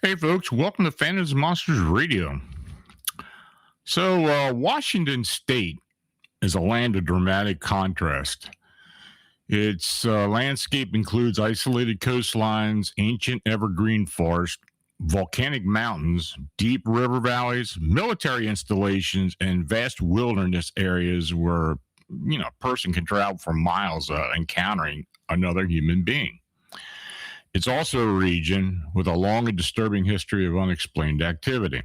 Hey, folks, welcome to Phantoms and Monsters Radio. So, Washington State is a land of dramatic contrast. Its landscape includes isolated coastlines, ancient evergreen forest, volcanic mountains, deep river valleys, military installations, and vast wilderness areas where, a person can travel for miles encountering another human being. It's also a region with a long and disturbing history of unexplained activity.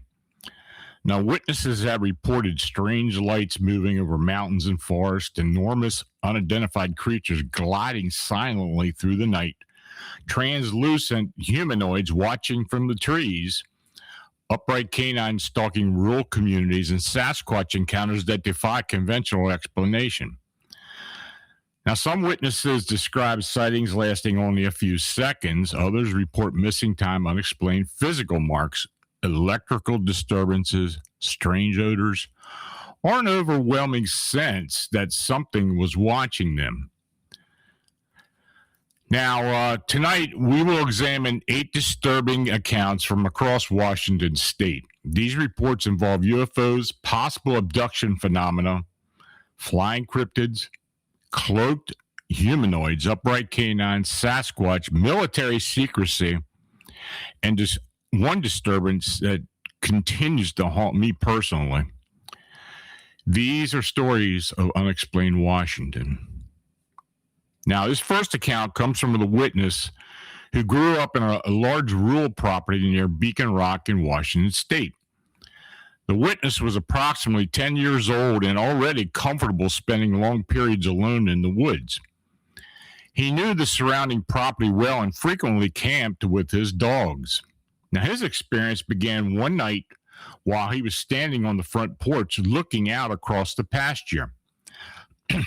Now, witnesses have reported strange lights moving over mountains and forests, enormous unidentified creatures gliding silently through the night, translucent humanoids watching from the trees, upright canines stalking rural communities, and Sasquatch encounters that defy conventional explanation. Now, some witnesses describe sightings lasting only a few seconds. Others report missing time, unexplained physical marks, electrical disturbances, strange odors, or an overwhelming sense that something was watching them. Now, tonight, we will examine 8 disturbing accounts from across Washington state. These reports involve UFOs, possible abduction phenomena, flying cryptids, cloaked humanoids, upright canines, Sasquatch, military secrecy, and just one disturbance that continues to haunt me personally. These are stories of unexplained Washington. Now, this first account comes from a witness who grew up in a large rural property near Beacon Rock in Washington state. The witness was approximately 10 years old and already comfortable spending long periods alone in the woods. He knew the surrounding property well and frequently camped with his dogs. Now, his experience began one night while he was standing on the front porch looking out across the pasture.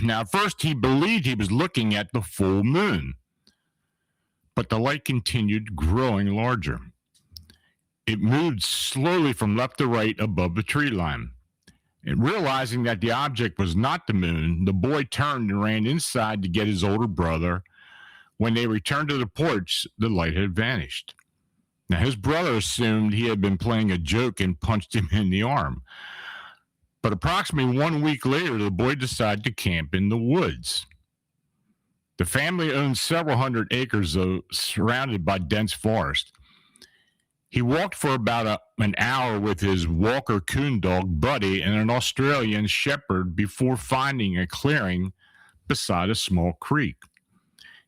Now, at first, he believed he was looking at the full moon, but the light continued growing larger. It moved slowly from left to right above the tree line. And realizing that the object was not the moon, the boy turned and ran inside to get his older brother. When they returned to the porch, the light had vanished. Now, his brother assumed he had been playing a joke and punched him in the arm. But approximately 1 week later, the boy decided to camp in the woods. The family owned several hundred acres, surrounded by dense forest. He walked for about an hour with his Walker coon dog, Buddy, and an Australian shepherd before finding a clearing beside a small creek.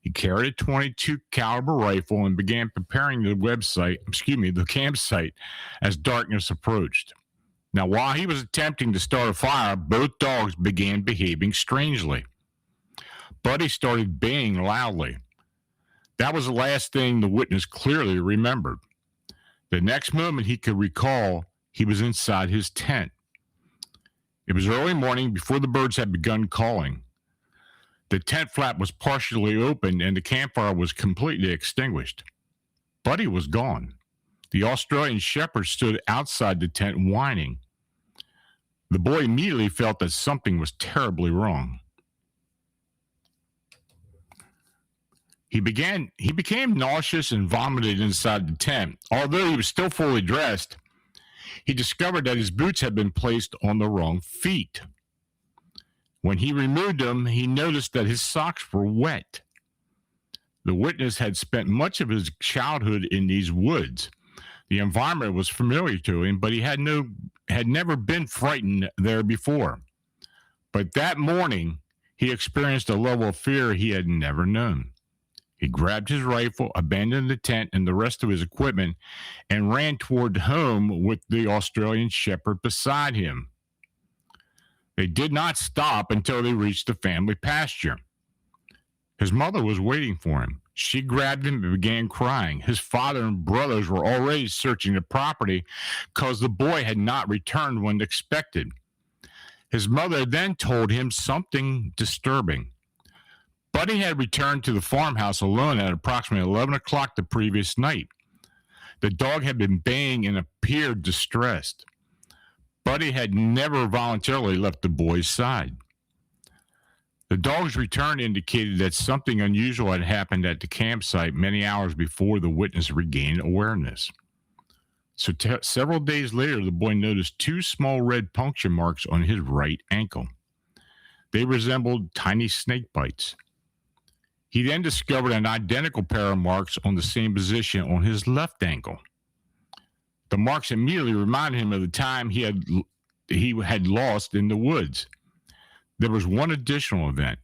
He carried a 22 caliber rifle and began preparing the campsite as darkness approached. Now, while he was attempting to start a fire, both dogs began behaving strangely. Buddy started baying loudly. That was the last thing the witness clearly remembered. The next moment he could recall, he was inside his tent. It was early morning before the birds had begun calling. The tent flap was partially open and the campfire was completely extinguished. Buddy was gone. The Australian shepherd stood outside the tent whining. The boy immediately felt that something was terribly wrong. He became nauseous and vomited inside the tent. Although he was still fully dressed, he discovered that his boots had been placed on the wrong feet. When he removed them, he noticed that his socks were wet. The witness had spent much of his childhood in these woods. The environment was familiar to him, but he had never been frightened there before. But that morning, he experienced a level of fear he had never known. He grabbed his rifle, abandoned the tent and the rest of his equipment, and ran toward home with the Australian shepherd beside him. They did not stop until they reached the family pasture. His mother was waiting for him. She grabbed him and began crying. His father and brothers were already searching the property because the boy had not returned when expected. His mother then told him something disturbing. Buddy had returned to the farmhouse alone at approximately 11 o'clock the previous night. The dog had been baying and appeared distressed. Buddy had never voluntarily left the boy's side. The dog's return indicated that something unusual had happened at the campsite many hours before the witness regained awareness. So several days later, the boy noticed two small red puncture marks on his right ankle. They resembled tiny snake bites. He then discovered an identical pair of marks on the same position on his left ankle. The marks immediately reminded him of the time he had lost in the woods. There was one additional event.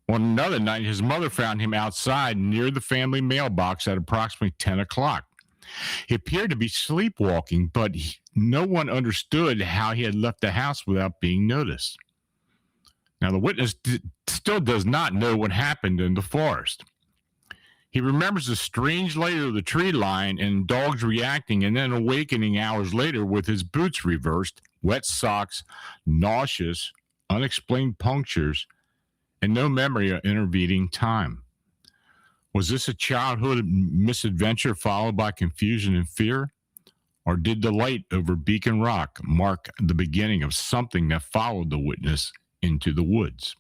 On another night, his mother found him outside near the family mailbox at approximately 10 o'clock. He appeared to be sleepwalking, but no one understood how he had left the house without being noticed. Now, the witness still does not know what happened in the forest. He remembers the strange light of the tree line and dogs reacting and then awakening hours later with his boots reversed, wet socks, nauseous, unexplained punctures, and no memory of intervening time. Was this a childhood misadventure followed by confusion and fear? Or did the light over Beacon Rock mark the beginning of something that followed the witness into the woods?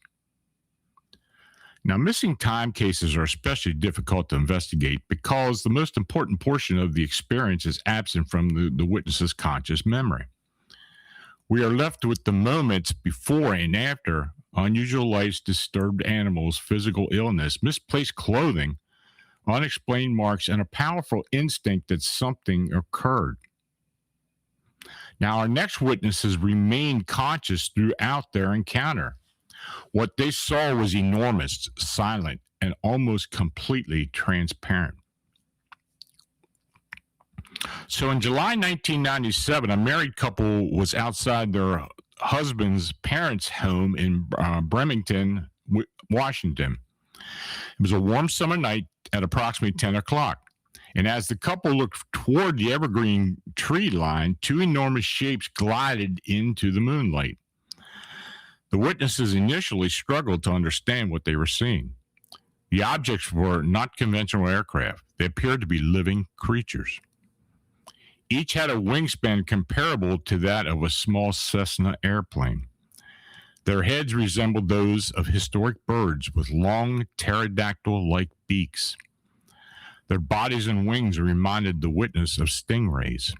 Now, missing time cases are especially difficult to investigate because the most important portion of the experience is absent from the witness's conscious memory. We are left with the moments before and after unusual lights, disturbed animals, physical illness, misplaced clothing, unexplained marks, and a powerful instinct that something occurred. Now, our next witnesses remained conscious throughout their encounter. What they saw was enormous, silent, and almost completely transparent. So in July 1997, a married couple was outside their husband's parents' home in Bremerton, Washington. It was a warm summer night at approximately 10 o'clock. And as the couple looked toward the evergreen tree line, two enormous shapes glided into the moonlight. The witnesses initially struggled to understand what they were seeing. The objects were not conventional aircraft. They appeared to be living creatures. Each had a wingspan comparable to that of a small Cessna airplane. Their heads resembled those of historic birds with long pterodactyl-like beaks. Their bodies and wings reminded the witness of stingrays.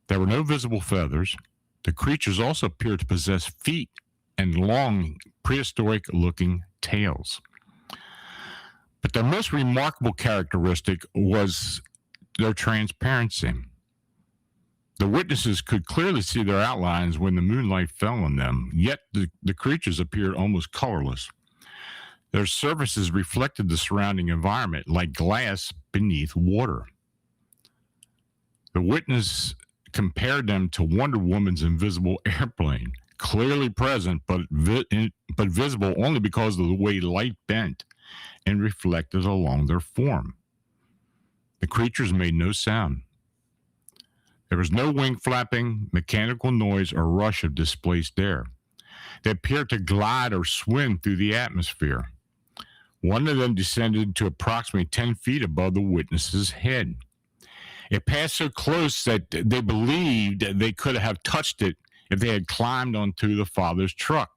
There were no visible feathers. The creatures also appeared to possess feet and long, prehistoric-looking tails. But their most remarkable characteristic was their transparency. The witnesses could clearly see their outlines when the moonlight fell on them, yet the creatures appeared almost colorless. Their surfaces reflected the surrounding environment like glass beneath water. The witness compared them to Wonder Woman's invisible airplane, clearly present but visible only because of the way light bent and reflected along their form. The creatures made no sound. There was no wing flapping, mechanical noise, or rush of displaced air. They appeared to glide or swim through the atmosphere. One of them descended to approximately 10 feet above the witness's head. It passed so close that they believed they could have touched it if they had climbed onto the father's truck.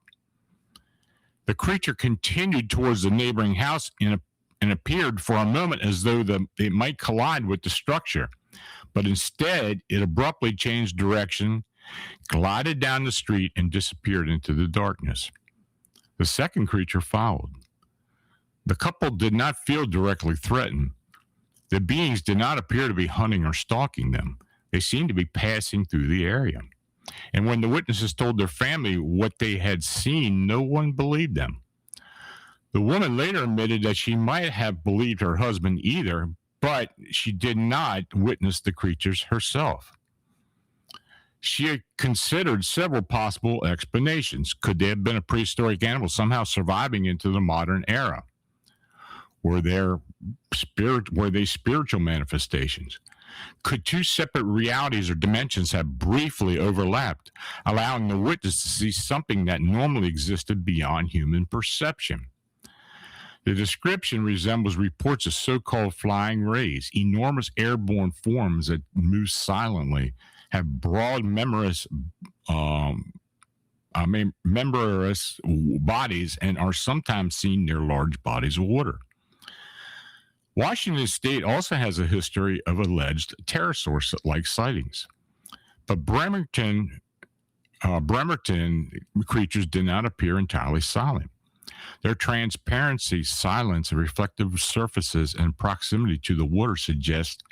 The creature continued towards the neighboring house and appeared for a moment as though it might collide with the structure, but instead it abruptly changed direction, glided down the street, and disappeared into the darkness. The second creature followed. The couple did not feel directly threatened. The beings did not appear to be hunting or stalking them. They seemed to be passing through the area. And when the witnesses told their family what they had seen, no one believed them. The woman later admitted that she might have believed her husband either, but she did not witness the creatures herself. She had considered several possible explanations. Could they have been a prehistoric animal somehow surviving into the modern era? Were they spiritual manifestations? Could two separate realities or dimensions have briefly overlapped, allowing the witness to see something that normally existed beyond human perception? The description resembles reports of so-called flying rays, enormous airborne forms that move silently, have broad membranous bodies, and are sometimes seen near large bodies of water. Washington State also has a history of alleged pterosaur-like sightings, but Bremerton creatures did not appear entirely silent. Their transparency, silence, reflective surfaces, and proximity to the water suggest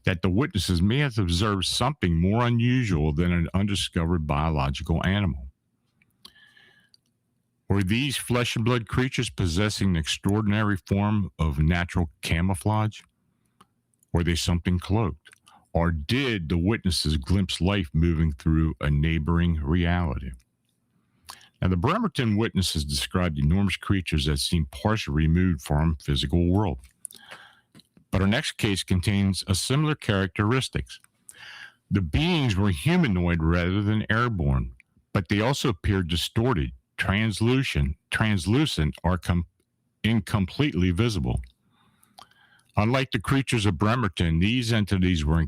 that the witnesses may have observed something more unusual than an undiscovered biological animal. Were these flesh and blood creatures possessing an extraordinary form of natural camouflage? Were they something cloaked? Or did the witnesses glimpse life moving through a neighboring reality? Now, the Bremerton witnesses described enormous creatures that seemed partially removed from physical world. But our next case contains a similar characteristics. The beings were humanoid rather than airborne, but they also appeared distorted, translucent, or incompletely visible. Unlike the creatures of Bremerton, these entities were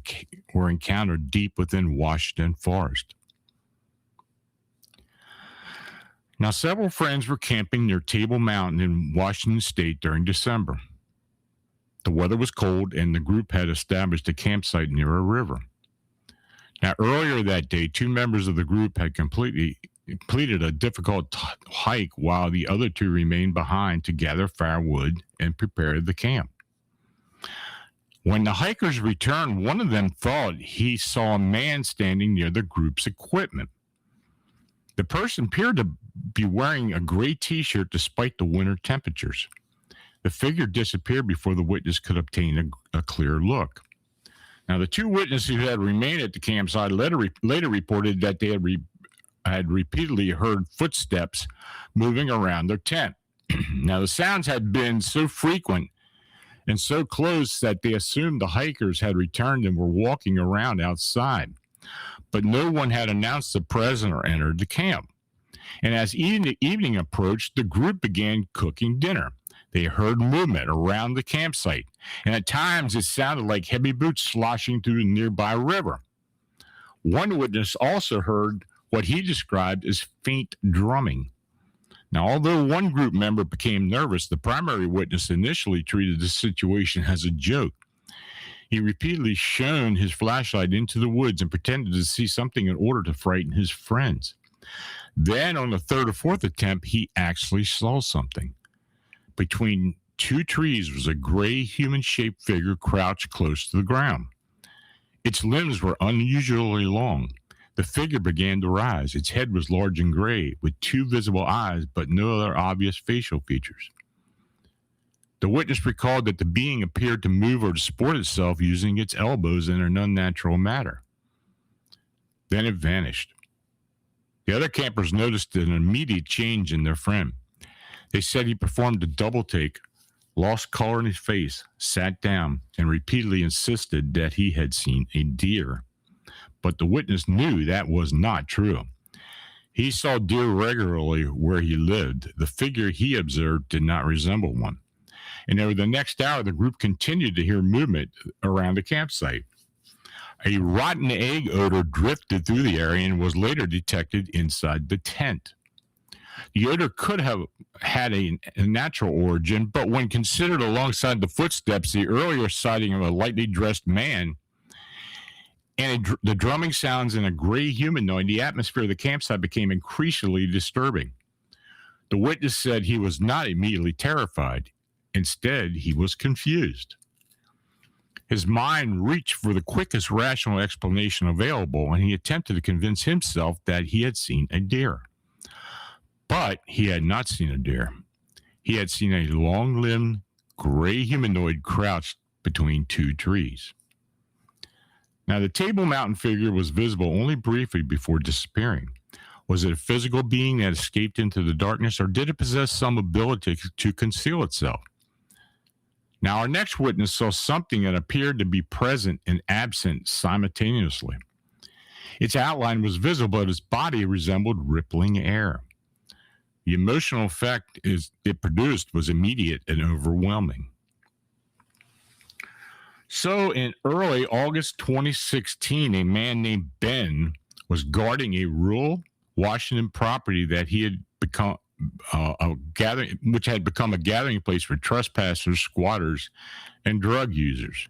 encountered deep within Washington forest. Now, several friends were camping near Table Mountain in Washington State during December. The weather was cold, and the group had established a campsite near a river. Now, earlier that day, two members of the group had completed a difficult hike while the other two remained behind to gather firewood and prepare the camp. When the hikers returned, one of them thought he saw a man standing near the group's equipment. The person appeared to be wearing a gray T-shirt despite the winter temperatures. The figure disappeared before the witness could obtain a clear look. Now, the two witnesses who had remained at the campsite later reported that they had repeatedly heard footsteps moving around their tent. Now, the sounds had been so frequent and so close that they assumed the hikers had returned and were walking around outside. But no one had announced the presence or entered the camp. And as evening approached, the group began cooking dinner. They heard movement around the campsite, and at times it sounded like heavy boots sloshing through the nearby river. One witness also heard what he described as faint drumming. Now, although one group member became nervous, the primary witness initially treated the situation as a joke. He repeatedly shone his flashlight into the woods and pretended to see something in order to frighten his friends. Then, on the third or fourth attempt, he actually saw something. Between two trees was a gray human-shaped figure crouched close to the ground. Its limbs were unusually long. The figure began to rise. Its head was large and gray, with two visible eyes, but no other obvious facial features. The witness recalled that the being appeared to move or to support itself using its elbows in an unnatural manner. Then it vanished. The other campers noticed an immediate change in their friend. They said he performed a double take, lost color in his face, sat down, and repeatedly insisted that he had seen a deer. But the witness knew that was not true. He saw deer regularly where he lived. The figure he observed did not resemble one. And over the next hour, the group continued to hear movement around the campsite. A rotten egg odor drifted through the area and was later detected inside the tent. The odor could have had a natural origin, but when considered alongside the footsteps, the earlier sighting of a lightly dressed man, and the drumming sounds in a gray humanoid, the atmosphere of the campsite became increasingly disturbing. The witness said he was not immediately terrified. Instead, he was confused. His mind reached for the quickest rational explanation available, and he attempted to convince himself that he had seen a deer. But he had not seen a deer. He had seen a long-limbed, gray humanoid crouched between two trees. Now, the Table Mountain figure was visible only briefly before disappearing. Was it a physical being that escaped into the darkness, or did it possess some ability to conceal itself? Now, our next witness saw something that appeared to be present and absent simultaneously. Its outline was visible, but its body resembled rippling air. The emotional effect it produced was immediate and overwhelming. So, in early August 2016, a man named Ben was guarding a rural Washington property that he had become which had become a gathering place for trespassers, squatters, and drug users.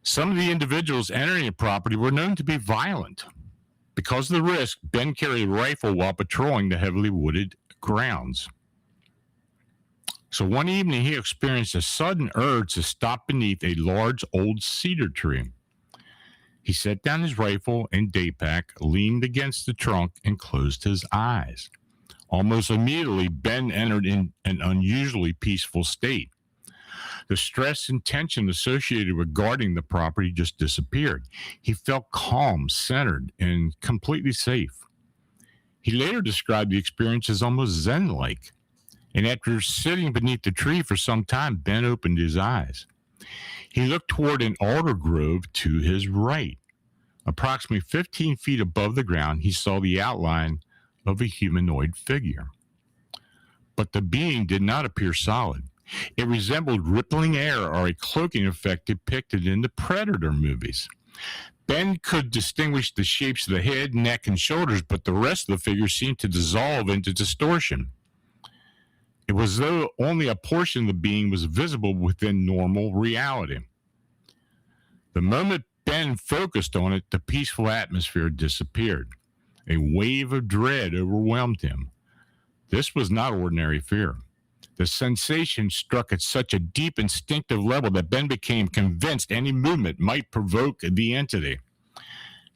Some of the individuals entering the property were known to be violent. Because of the risk, Ben carried a rifle while patrolling the heavily wooded grounds. So one evening, he experienced a sudden urge to stop beneath a large old cedar tree. He set down his rifle and day pack, leaned against the trunk, and closed his eyes. Almost immediately, Ben entered in an unusually peaceful state. The stress and tension associated with guarding the property just disappeared. He felt calm, centered, and completely safe. He later described the experience as almost zen-like. And after sitting beneath the tree for some time, Ben opened his eyes. He looked toward an alder grove to his right. Approximately 15 feet above the ground, he saw the outline of a humanoid figure. But the being did not appear solid. It resembled rippling air or a cloaking effect depicted in the Predator movies. Ben could distinguish the shapes of the head, neck, and shoulders, but the rest of the figure seemed to dissolve into distortion. It was as though only a portion of the being was visible within normal reality. The moment Ben focused on it, the peaceful atmosphere disappeared. A wave of dread overwhelmed him. This was not ordinary fear. The sensation struck at such a deep instinctive level that Ben became convinced any movement might provoke the entity.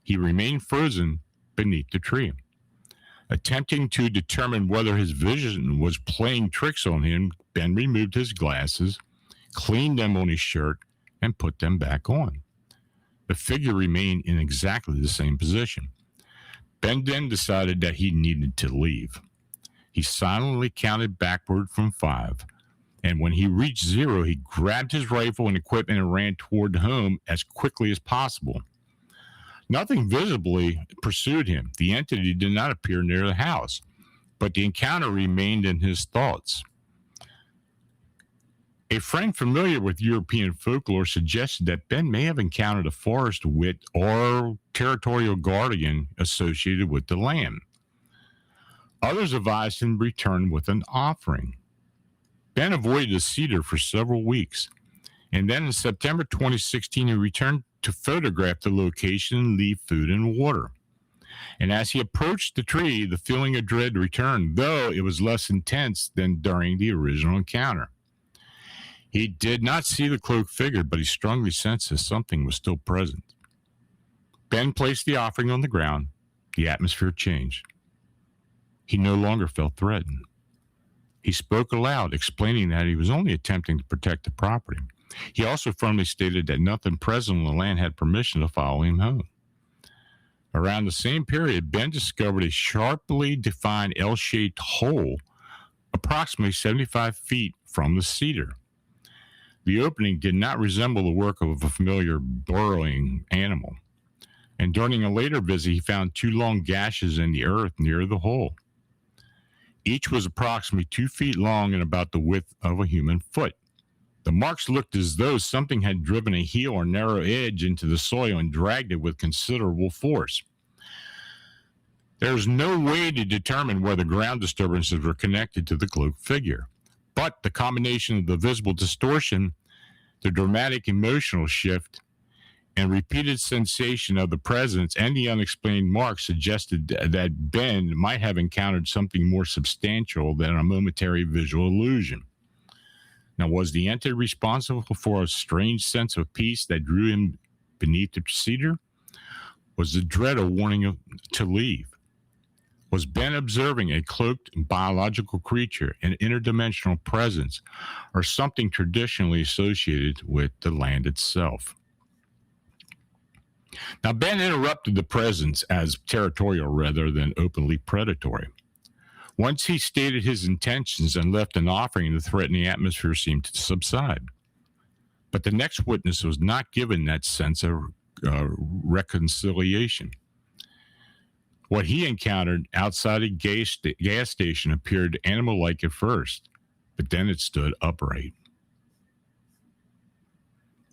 He remained frozen beneath the tree. Attempting to determine whether his vision was playing tricks on him, Ben removed his glasses, cleaned them on his shirt, and put them back on. The figure remained in exactly the same position. Ben then decided that he needed to leave. He silently counted backward from 5, and when he reached 0, he grabbed his rifle and equipment and ran toward home as quickly as possible. Nothing visibly pursued him. The entity did not appear near the house, but the encounter remained in his thoughts. A friend familiar with European folklore suggested that Ben may have encountered a forest wit or territorial guardian associated with the land. Others advised him to return with an offering. Ben avoided the cedar for several weeks, and then in September 2016, he returned to photograph the location and leave food and water. And as he approached the tree, the feeling of dread returned, though it was less intense than during the original encounter. He did not see the cloaked figure, but he strongly sensed that something was still present. Ben placed the offering on the ground. The atmosphere changed. He no longer felt threatened. He spoke aloud, explaining that he was only attempting to protect the property. He also firmly stated that nothing present on the land had permission to follow him home. Around the same period, Ben discovered a sharply defined L-shaped hole approximately 75 feet from the cedar. The opening did not resemble the work of a familiar burrowing animal, and during a later visit, he found 2 long gashes in the earth near the hole. Each was approximately 2 feet long and about the width of a human foot. The marks looked as though something had driven a heel or narrow edge into the soil and dragged it with considerable force. There is no way to determine whether ground disturbances were connected to the cloaked figure, but the combination of the visible distortion, the dramatic emotional shift, and repeated sensation of the presence and the unexplained marks suggested that Ben might have encountered something more substantial than a momentary visual illusion. Now, was the entity responsible for a strange sense of peace that drew him beneath the cedar? Was the dread a warning to leave? Was Ben observing a cloaked biological creature, an interdimensional presence, or something traditionally associated with the land itself? Now, Ben interrupted the presence as territorial rather than openly predatory. Once he stated his intentions and left an offering, the threatening atmosphere seemed to subside. But the next witness was not given that sense of reconciliation. What he encountered outside a gas station appeared animal-like at first, but then it stood upright.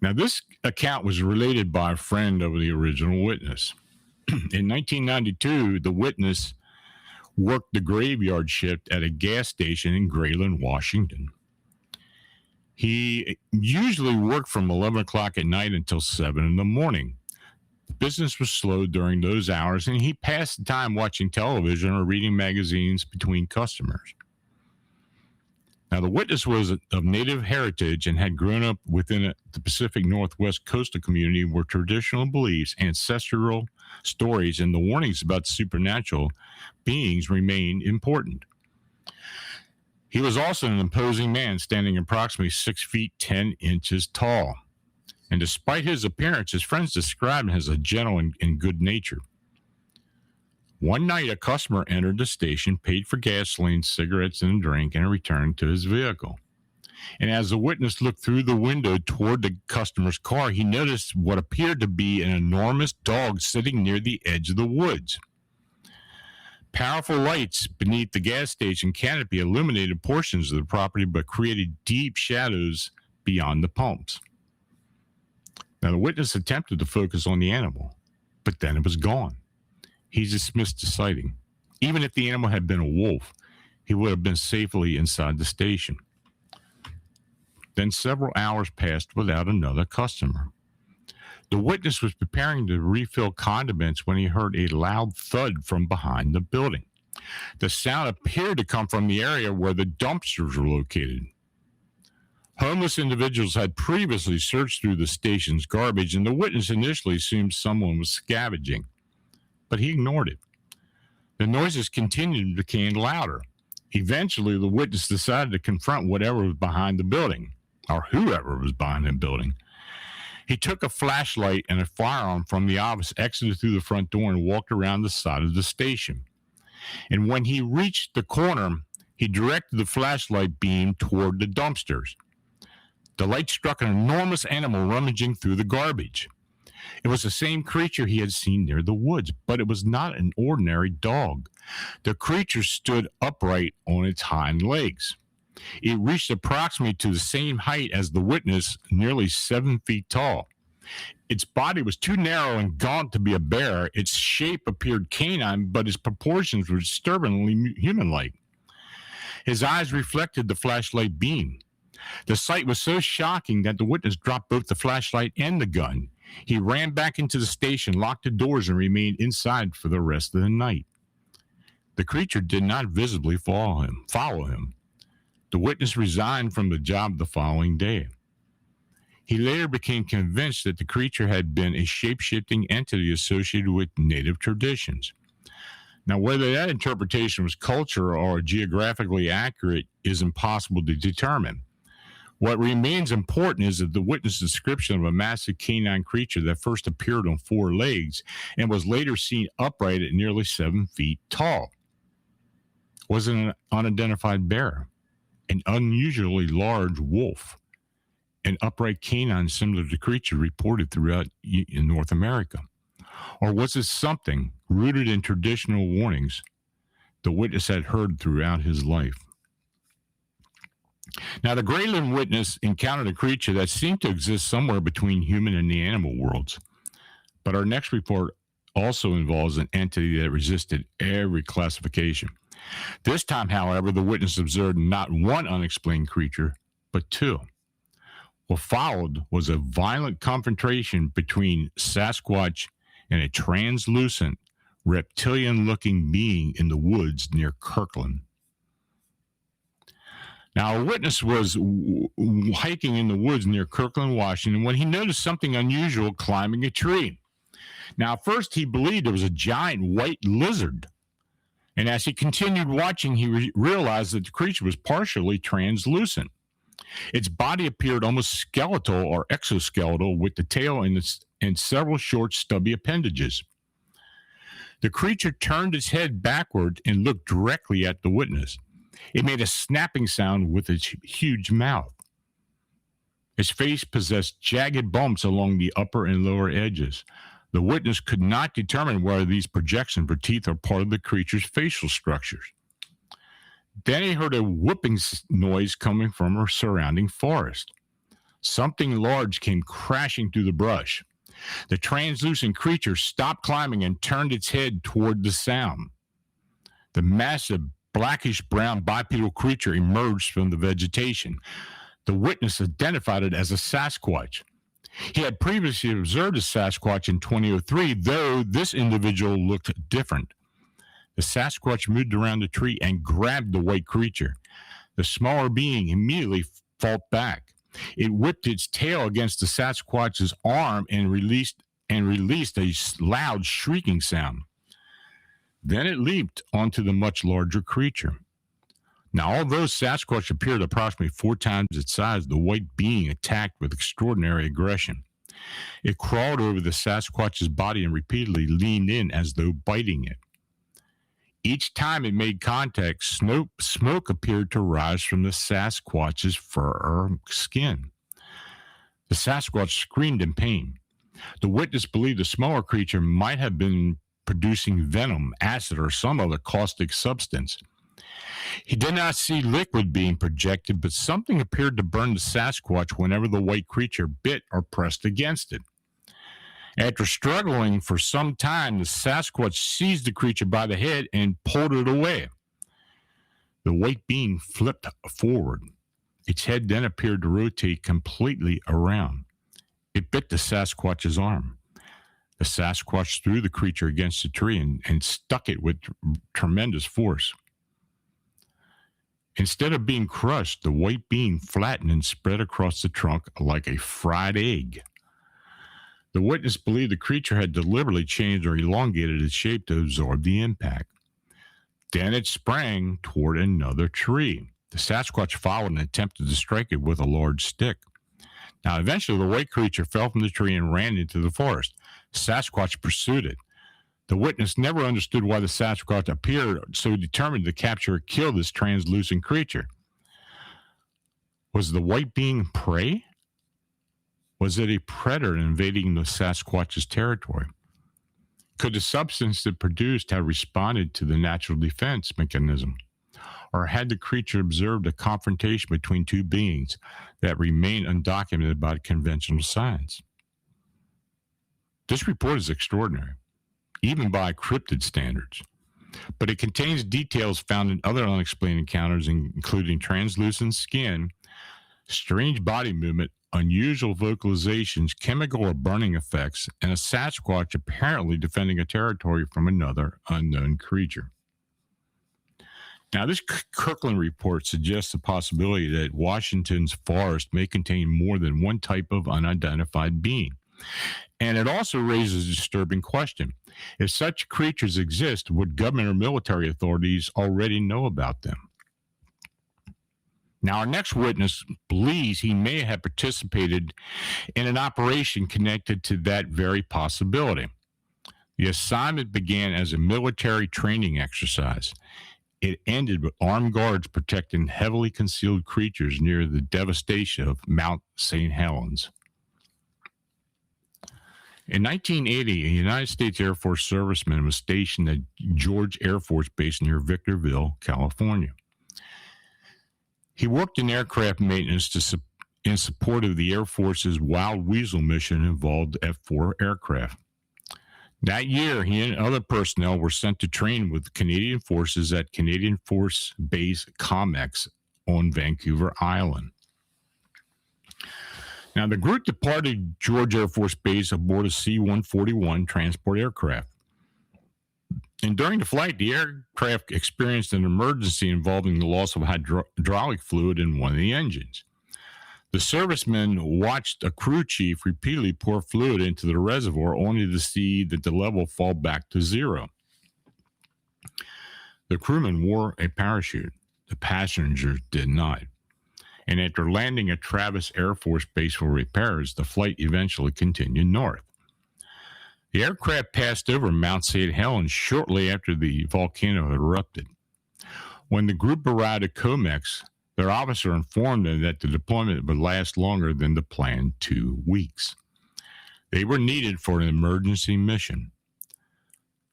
Now, this account was related by a friend of the original witness. In 1992, the witness worked the graveyard shift at a gas station in Grayland, Washington. He usually worked from 11 o'clock at night until 7 in the morning. Business was slow during those hours, and he passed the time watching television or reading magazines between customers. Now, the witness was of Native heritage and had grown up within the Pacific Northwest coastal community where traditional beliefs, ancestral stories, and the warnings about supernatural beings remained important. He was also an imposing man, standing approximately 6 feet 10 inches tall. And despite his appearance, his friends described him as a gentle and good natured. One night, a customer entered the station, paid for gasoline, cigarettes, and a drink, and returned to his vehicle. And as the witness looked through the window toward the customer's car, he noticed what appeared to be an enormous dog sitting near the edge of the woods. Powerful lights beneath the gas station canopy illuminated portions of the property, but created deep shadows beyond the pumps. Now, the witness attempted to focus on the animal, but then it was gone. He dismissed the sighting. Even if the animal had been a wolf, he would have been safely inside the station. Then several hours passed without another customer. The witness was preparing to refill condiments when he heard a loud thud from behind the building. The sound appeared to come from the area where the dumpsters were located. Homeless individuals had previously searched through the station's garbage, and the witness initially assumed someone was scavenging, but he ignored it. The noises continued and became louder. Eventually, the witness decided to confront whatever was behind the building, or whoever was behind the building. He took a flashlight and a firearm from the office, exited through the front door, and walked around the side of the station. And when he reached the corner, he directed the flashlight beam toward the dumpsters. The light struck an enormous animal rummaging through the garbage. It was the same creature he had seen near the woods, but it was not an ordinary dog. The creature stood upright on its hind legs. It reached approximately to the same height as the witness, nearly 7 feet tall. Its body was too narrow and gaunt to be a bear. Its shape appeared canine, but its proportions were disturbingly human-like. His eyes reflected the flashlight beam. The sight was so shocking that the witness dropped both the flashlight and the gun. He ran back into the station, locked the doors, and remained inside for the rest of the night. The creature did not visibly follow him. The witness resigned from the job the following day. He later became convinced that the creature had been a shape-shifting entity associated with Native traditions. Now, whether that interpretation was cultural or geographically accurate is impossible to determine. What remains important is that the witness description of a massive canine creature that first appeared on 4 legs and was later seen upright at nearly 7 feet tall was an unidentified bear, an unusually large wolf, an upright canine similar to creature reported throughout in North America. Or was it something rooted in traditional warnings the witness had heard throughout his life? Now, the Grayland witness encountered a creature that seemed to exist somewhere between human and the animal worlds. But our next report also involves an entity that resisted every classification. This time, however, the witness observed not one unexplained creature, but 2. What followed was a violent confrontation between Sasquatch and a translucent, reptilian-looking being in the woods near Kirkland. Now, a witness was hiking in the woods near Kirkland, Washington, when he noticed something unusual climbing a tree. Now, at first, he believed it was a giant white lizard. And as he continued watching, he realized that the creature was partially translucent. Its body appeared almost skeletal or exoskeletal, with the tail and several short, stubby appendages. The creature turned its head backward and looked directly at the witness. It made a snapping sound with its huge mouth. Its face possessed jagged bumps along the upper and lower edges. The witness could not determine whether these projections for teeth are part of the creature's facial structures. Then he heard a whooping noise coming from her surrounding forest. Something large came crashing through the brush. The translucent creature stopped climbing and turned its head toward the sound. The massive blackish-brown bipedal creature emerged from the vegetation. The witness identified it as a Sasquatch. He had previously observed a Sasquatch in 2003, though this individual looked different. The Sasquatch moved around the tree and grabbed the white creature. The smaller being immediately fought back. It whipped its tail against the Sasquatch's arm and released a loud shrieking sound. Then it leaped onto the much larger creature. Now, although Sasquatch appeared approximately 4 times its size, the white being attacked with extraordinary aggression. It crawled over the Sasquatch's body and repeatedly leaned in as though biting it. Each time it made contact, smoke appeared to rise from the Sasquatch's fur or skin. The Sasquatch screamed in pain. The witness believed the smaller creature might have been producing venom, acid, or some other caustic substance. He did not see liquid being projected, but something appeared to burn the Sasquatch whenever the white creature bit or pressed against it. After struggling for some time, the Sasquatch seized the creature by the head and pulled it away. The white being flipped forward. Its head then appeared to rotate completely around. It bit the Sasquatch's arm. The Sasquatch threw the creature against the tree and stuck it with tremendous force. Instead of being crushed, the white being flattened and spread across the trunk like a fried egg. The witness believed the creature had deliberately changed or elongated its shape to absorb the impact. Then it sprang toward another tree. The Sasquatch followed and attempted to strike it with a large stick. Now, eventually, the white creature fell from the tree and ran into the forest. Sasquatch pursued it. The witness never understood why the Sasquatch appeared so determined to capture or kill this translucent creature. Was the white being prey? Was it a predator invading the Sasquatch's territory? Could the substance it produced have responded to the natural defense mechanism? Or had the creature observed a confrontation between 2 beings that remain undocumented by conventional science? This report is extraordinary, even by cryptid standards, but it contains details found in other unexplained encounters, including translucent skin, strange body movement, unusual vocalizations, chemical or burning effects, and a Sasquatch apparently defending a territory from another unknown creature. Now, this Kirkland report suggests the possibility that Washington's forest may contain more than one type of unidentified being. And it also raises a disturbing question. If such creatures exist, would government or military authorities already know about them? Now, our next witness believes he may have participated in an operation connected to that very possibility. The assignment began as a military training exercise. It ended with armed guards protecting heavily concealed creatures near the devastation of Mount St. Helens. In 1980, a United States Air Force serviceman was stationed at George Air Force Base near Victorville, California. He worked in aircraft maintenance in support of the Air Force's Wild Weasel mission involved F-4 aircraft. That year, he and other personnel were sent to train with Canadian forces at Canadian Force Base COMEX on Vancouver Island. Now, the group departed George Air Force Base aboard a C-141 transport aircraft. And during the flight, the aircraft experienced an emergency involving the loss of hydraulic fluid in one of the engines. The servicemen watched a crew chief repeatedly pour fluid into the reservoir only to see that the level fall back to zero. The crewman wore a parachute. The passengers did not. And after landing at Travis Air Force Base for repairs, the flight eventually continued north. The aircraft passed over Mount St. Helens shortly after the volcano had erupted. When the group arrived at COMEX, their officer informed them that the deployment would last longer than the planned 2 weeks. They were needed for an emergency mission.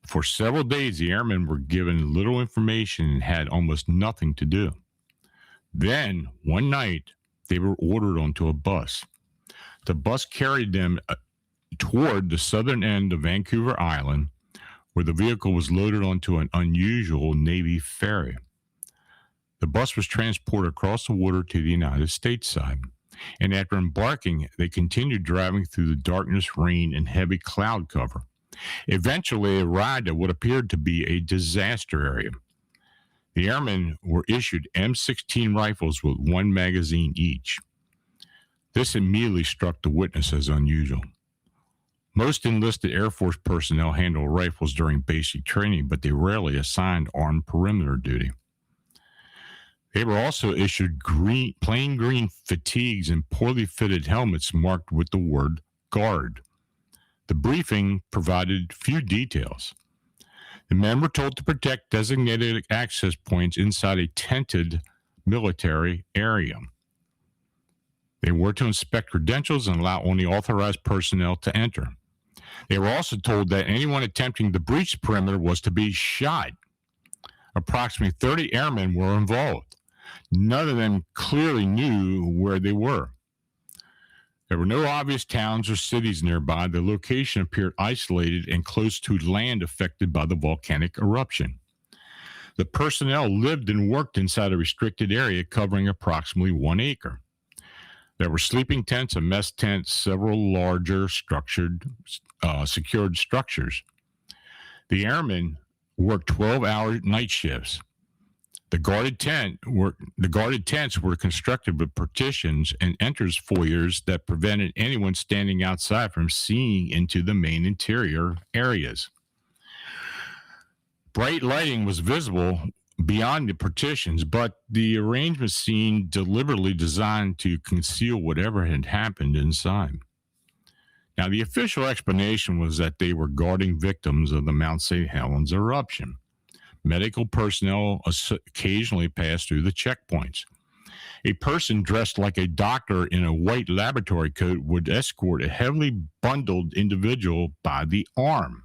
For several days, the airmen were given little information and had almost nothing to do. Then, one night, they were ordered onto a bus. The bus carried them toward the southern end of Vancouver Island, where the vehicle was loaded onto an unusual Navy ferry. The bus was transported across the water to the United States side, and after embarking, they continued driving through the darkness, rain, and heavy cloud cover. Eventually, they arrived at what appeared to be a disaster area. The airmen were issued M16 rifles with 1 magazine each. This immediately struck the witness as unusual. Most enlisted Air Force personnel handle rifles during basic training, but they rarely assigned armed perimeter duty. They were also issued plain green fatigues and poorly fitted helmets marked with the word guard. The briefing provided few details. The men were told to protect designated access points inside a tented military area. They were to inspect credentials and allow only authorized personnel to enter. They were also told that anyone attempting to breach the perimeter was to be shot. Approximately 30 airmen were involved. None of them clearly knew where they were. There were no obvious towns or cities nearby. The location appeared isolated and close to land affected by the volcanic eruption. The personnel lived and worked inside a restricted area covering approximately 1 acre. There were sleeping tents, a mess tent, several larger secured structures. The airmen worked 12-hour night shifts. The guarded tents were constructed with partitions and entrance foyers that prevented anyone standing outside from seeing into the main interior areas. Bright lighting was visible beyond the partitions, but the arrangement seemed deliberately designed to conceal whatever had happened inside. Now, the official explanation was that they were guarding victims of the Mount St. Helens eruption. Medical personnel occasionally passed through the checkpoints. A person dressed like a doctor in a white laboratory coat would escort a heavily bundled individual by the arm.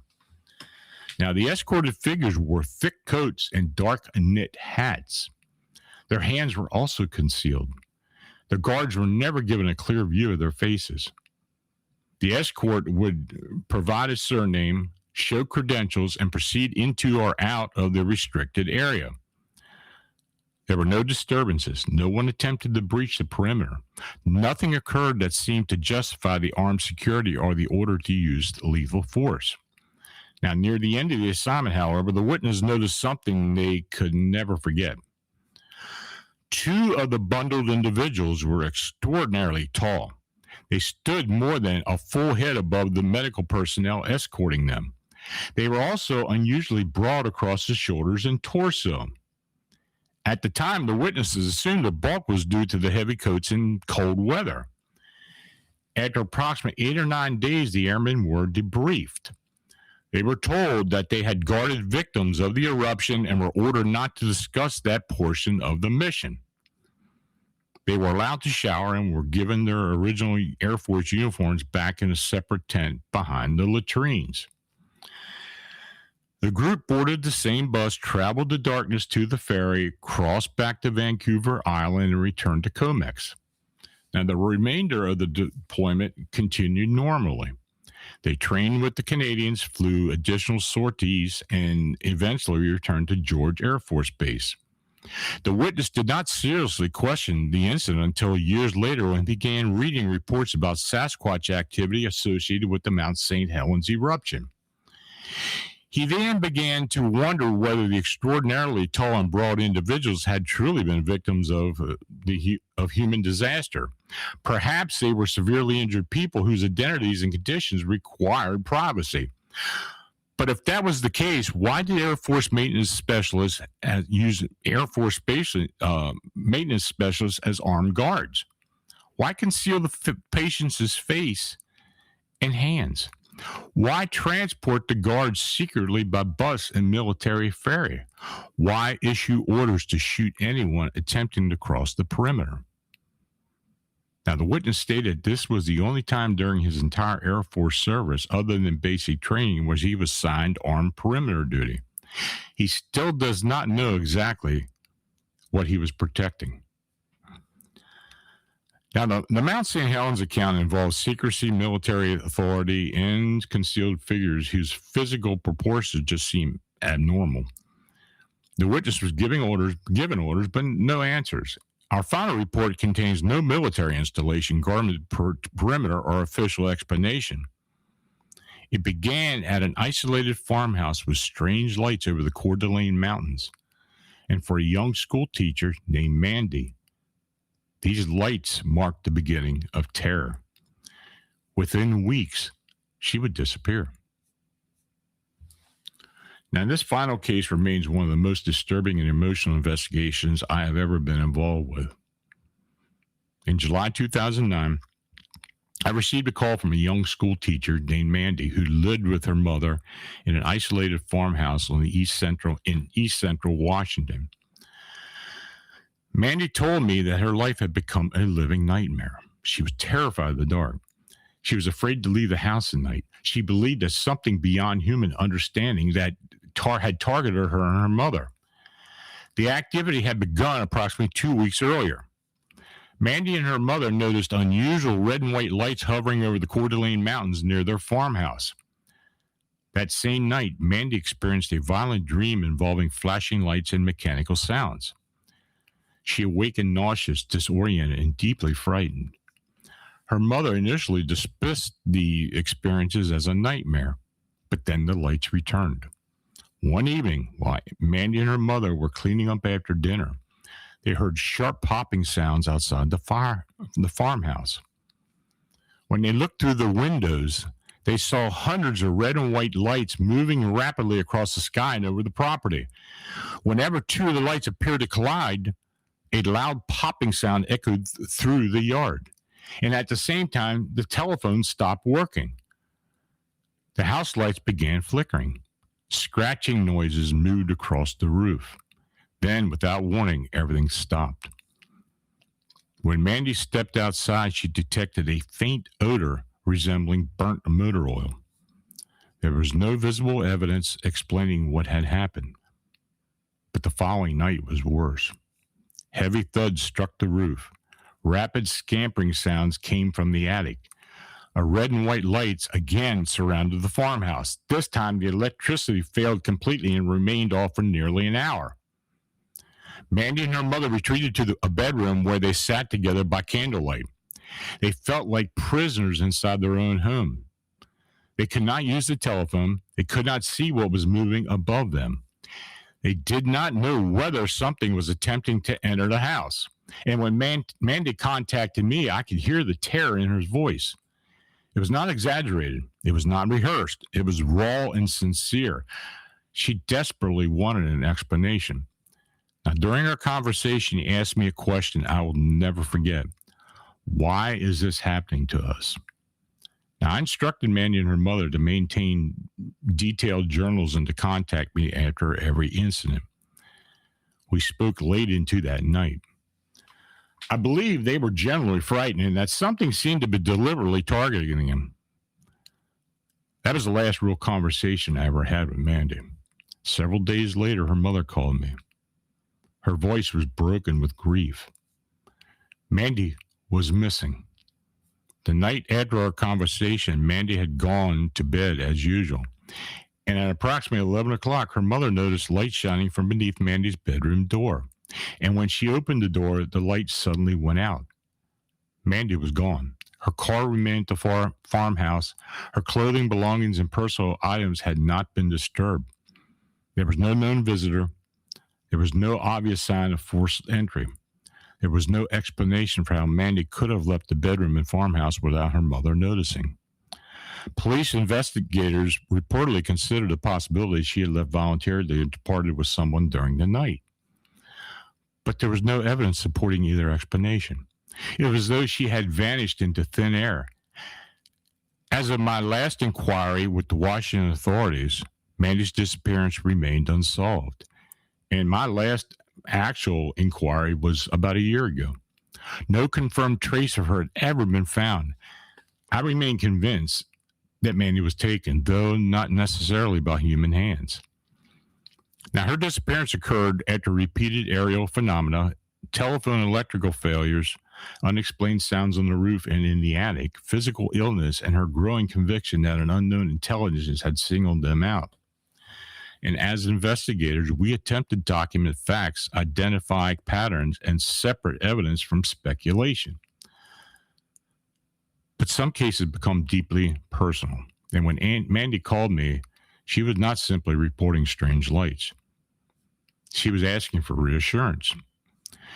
Now, the escorted figures wore thick coats and dark knit hats. Their hands were also concealed. The guards were never given a clear view of their faces. The escort would provide a surname, show credentials, and proceed into or out of the restricted area. There were no disturbances. No one attempted to breach the perimeter. Nothing occurred that seemed to justify the armed security or the order to use lethal force. Now, near the end of the assignment, however, the witness noticed something they could never forget. 2 of the bundled individuals were extraordinarily tall. They stood more than a full head above the medical personnel escorting them. They were also unusually broad across the shoulders and torso. At the time, the witnesses assumed the bulk was due to the heavy coats and cold weather. After approximately 8 or 9 days, the airmen were debriefed. They were told that they had guarded victims of the eruption and were ordered not to discuss that portion of the mission. They were allowed to shower and were given their original Air Force uniforms back in a separate tent behind the latrines. The group boarded the same bus, traveled the darkness to the ferry, crossed back to Vancouver Island, and returned to Comex. Now, the remainder of the deployment continued normally. They trained with the Canadians, flew additional sorties, and eventually returned to George Air Force Base. The witness did not seriously question the incident until years later when he began reading reports about Sasquatch activity associated with the Mount St. Helens eruption. He then began to wonder whether the extraordinarily tall and broad individuals had truly been victims of human disaster. Perhaps they were severely injured people whose identities and conditions required privacy. But if that was the case, why did Air Force maintenance specialists use Air Force maintenance specialists as armed guards? Why conceal the patient's face and hands? Why transport the guards secretly by bus and military ferry? Why issue orders to shoot anyone attempting to cross the perimeter? Now, the witness stated this was the only time during his entire Air Force service, other than basic training, where he was assigned armed perimeter duty. He still does not know exactly what he was protecting. Now, the Mount St. Helens account involves secrecy, military authority, and concealed figures whose physical proportions just seem abnormal. The witness was given orders, but no answers. Our final report contains no military installation, guarded perimeter, or official explanation. It began at an isolated farmhouse with strange lights over the Coeur d'Alene Mountains. And for a young school teacher named Mandy, these lights marked the beginning of terror. Within weeks, she would disappear. Now, this final case remains one of the most disturbing and emotional investigations I have ever been involved with. In July 2009, I received a call from a young school teacher named Mandy who lived with her mother in an isolated farmhouse in East Central Washington. Mandy told me that her life had become a living nightmare. She was terrified of the dark. She was afraid to leave the house at night. She believed that something beyond human understanding that had targeted her and her mother. The activity had begun approximately 2 weeks earlier. Mandy and her mother noticed unusual red and white lights hovering over the Coeur d'Alene Mountains near their farmhouse. That same night, Mandy experienced a violent dream involving flashing lights and mechanical sounds. She awakened nauseous, disoriented, and deeply frightened. Her mother initially dismissed the experiences as a nightmare, but then the lights returned. One evening, while Mandy and her mother were cleaning up after dinner, they heard sharp popping sounds outside the farmhouse. When they looked through the windows, they saw hundreds of red and white lights moving rapidly across the sky and over the property. Whenever two of the lights appeared to collide, a loud popping sound echoed through the yard. And at the same time, the telephone stopped working. The house lights began flickering. Scratching noises moved across the roof. Then, without warning, everything stopped. When Mandy stepped outside, she detected a faint odor resembling burnt motor oil. There was no visible evidence explaining what had happened. But the following night was worse. Heavy thuds struck the roof. Rapid scampering sounds came from the attic. A red and white lights again surrounded the farmhouse. This time, the electricity failed completely and remained off for nearly an hour. Mandy and her mother retreated to a bedroom where they sat together by candlelight. They felt like prisoners inside their own home. They could not use the telephone. They could not see what was moving above them. They did not know whether something was attempting to enter the house. And when Mandy contacted me, I could hear the terror in her voice. It was not exaggerated. It was not rehearsed. It was raw and sincere. She desperately wanted an explanation. Now, during our conversation, he asked me a question I will never forget. Why is this happening to us? Now, I instructed Mandy and her mother to maintain detailed journals and to contact me after every incident. We spoke late into that night. I believe they were generally frightened and that something seemed to be deliberately targeting them. That was the last real conversation I ever had with Mandy. Several days later, her mother called me. Her voice was broken with grief. Mandy was missing. The night after our conversation, Mandy had gone to bed as usual. And at approximately 11 o'clock, her mother noticed light shining from beneath Mandy's bedroom door. And when she opened the door, the light suddenly went out. Mandy was gone. Her car remained at the farmhouse. Her clothing, belongings, and personal items had not been disturbed. There was no known visitor. There was no obvious sign of forced entry. There was no explanation for how Mandy could have left the bedroom and farmhouse without her mother noticing. Police investigators reportedly considered the possibility she had left voluntarily and departed with someone during the night. But there was no evidence supporting either explanation. It was as though she had vanished into thin air. As of my last inquiry with the Washington authorities, Mandy's disappearance remained unsolved. And my last actual inquiry was about a year ago. No confirmed trace of her had ever been found. I remain convinced that Mandy was taken, though not necessarily by human hands. Now, her disappearance occurred after repeated aerial phenomena, telephone and electrical failures, unexplained sounds on the roof and in the attic, physical illness, and her growing conviction that an unknown intelligence had singled them out. And as investigators, we attempt to document facts, identify patterns, and separate evidence from speculation. But some cases become deeply personal. And when Mandy called me, she was not simply reporting strange lights. She was asking for reassurance.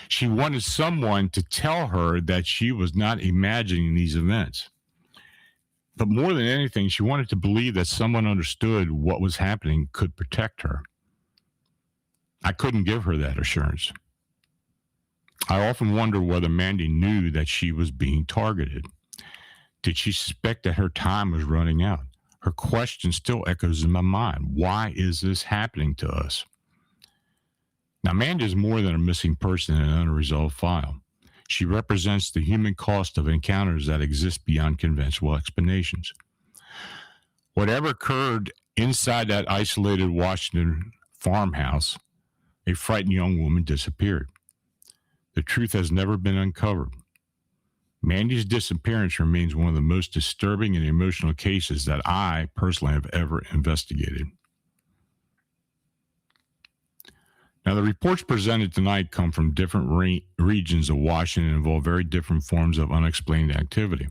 She wanted someone to tell her that she was not imagining these events. But more than anything, she wanted to believe that someone understood what was happening, could protect her. I couldn't give her that assurance. I often wonder whether Mandy knew that she was being targeted. Did she suspect that her time was running out? Her question still echoes in my mind. Why is this happening to us? Now, Mandy is more than a missing person in an unresolved file. She represents the human cost of encounters that exist beyond conventional explanations. Whatever occurred inside that isolated Washington farmhouse, a frightened young woman disappeared. The truth has never been uncovered. Mandy's disappearance remains one of the most disturbing and emotional cases that I personally have ever investigated. Now, the reports presented tonight come from different regions of Washington and involve very different forms of unexplained activity.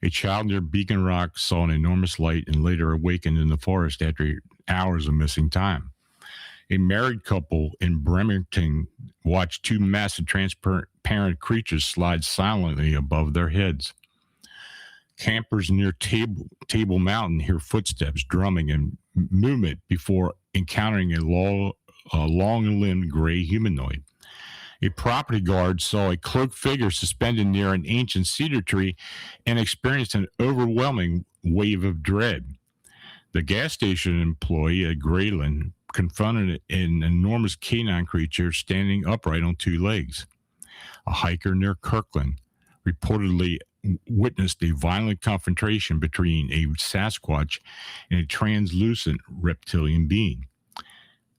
A child near Beacon Rock saw an enormous light and later awakened in the forest after hours of missing time. A married couple in Bremerton watched two massive transparent creatures slide silently above their heads. Campers near Table Mountain hear footsteps, drumming, and movement before encountering a long-limbed gray humanoid. A property guard saw a cloaked figure suspended near an ancient cedar tree and experienced an overwhelming wave of dread. The gas station employee at Grayland confronted an enormous canine creature standing upright on two legs. A hiker near Kirkland reportedly witnessed a violent confrontation between a Sasquatch and a translucent reptilian being.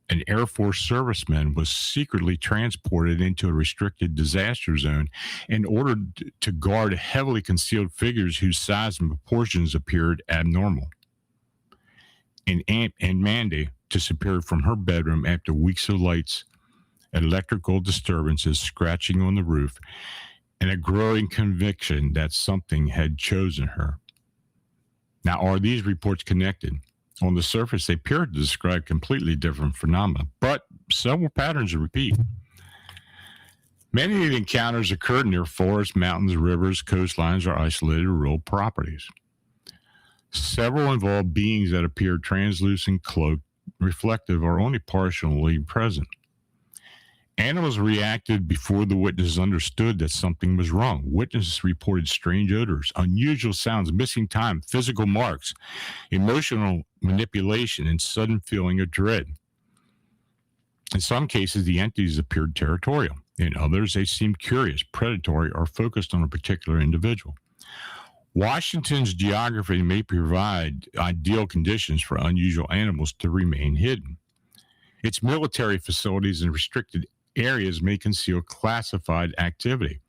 An Air Force serviceman was secretly transported into a restricted disaster zone and ordered to guard heavily concealed figures whose size and proportions appeared abnormal. And Mandy disappeared from her bedroom after weeks of lights, electrical disturbances, scratching on the roof, and a growing conviction that something had chosen her. Now, are these reports connected? On the surface, they appear to describe completely different phenomena, but several patterns repeat. Many of the encounters occurred near forests, mountains, rivers, coastlines, or isolated rural properties. Several involved beings that appeared translucent, cloaked, reflective, or only partially present. Animals reacted before the witnesses understood that something was wrong. Witnesses reported strange odors, unusual sounds, missing time, physical marks, emotional manipulation, and sudden feeling of dread. In some cases, the entities appeared territorial. In others, they seemed curious, predatory, or focused on a particular individual. Washington's geography may provide ideal conditions for unusual animals to remain hidden. Its military facilities and restricted areas may conceal classified activity.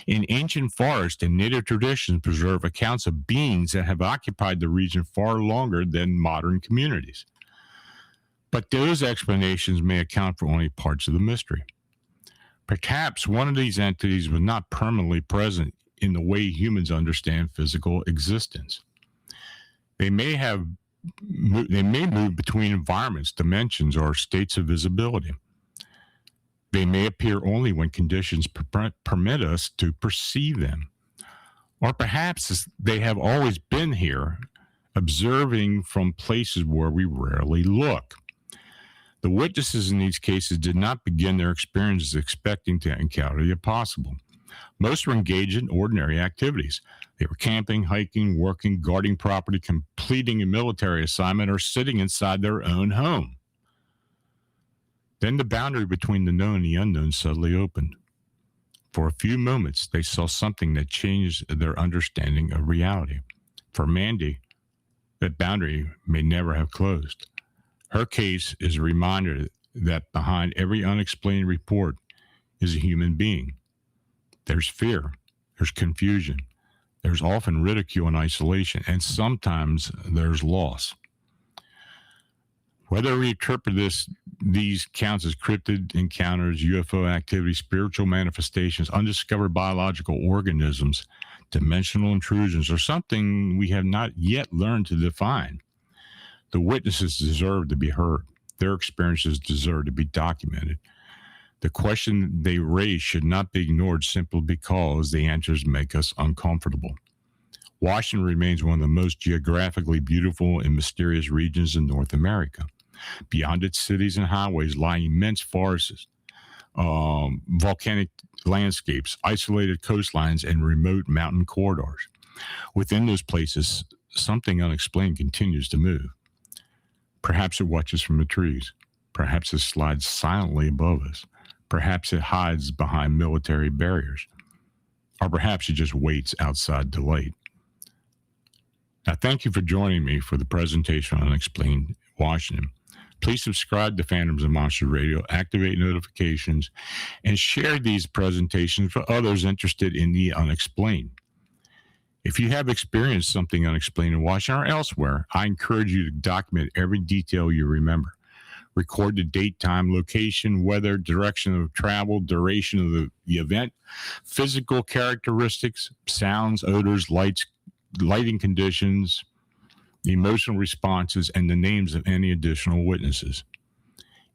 In ancient forests and native traditions preserve accounts of beings that have occupied the region far longer than modern communities. But those explanations may account for only parts of the mystery. Perhaps one of these entities was not permanently present in the way humans understand physical existence. They may move between environments, dimensions, or states of visibility. They may appear only when conditions permit us to perceive them. Or perhaps they have always been here, observing from places where we rarely look. The witnesses in these cases did not begin their experiences expecting to encounter the impossible. Most were engaged in ordinary activities. They were camping, hiking, working, guarding property, completing a military assignment, or sitting inside their own home. Then the boundary between the known and the unknown suddenly opened. For a few moments, they saw something that changed their understanding of reality. For Mandy, that boundary may never have closed. Her case is a reminder that behind every unexplained report is a human being. There's fear, there's confusion, there's often ridicule and isolation, and sometimes there's loss. Whether we interpret these counts as cryptid encounters, UFO activity, spiritual manifestations, undiscovered biological organisms, dimensional intrusions, or something we have not yet learned to define, the witnesses deserve to be heard. Their experiences deserve to be documented. The question they raise should not be ignored simply because the answers make us uncomfortable. Washington remains one of the most geographically beautiful and mysterious regions in North America. Beyond its cities and highways lie immense forests, volcanic landscapes, isolated coastlines, and remote mountain corridors. Within those places, something unexplained continues to move. Perhaps it watches from the trees. Perhaps it slides silently above us. Perhaps it hides behind military barriers. Or perhaps it just waits outside the light. Now, thank you for joining me for the presentation on Unexplained Washington. Please subscribe to Phantoms and Monsters Radio, activate notifications, and share these presentations for others interested in the unexplained. If you have experienced something unexplained in Washington or elsewhere, I encourage you to document every detail you remember. Record the date, time, location, weather, direction of travel, duration of the event, physical characteristics, sounds, odors, lights, lighting conditions, emotional responses, and the names of any additional witnesses.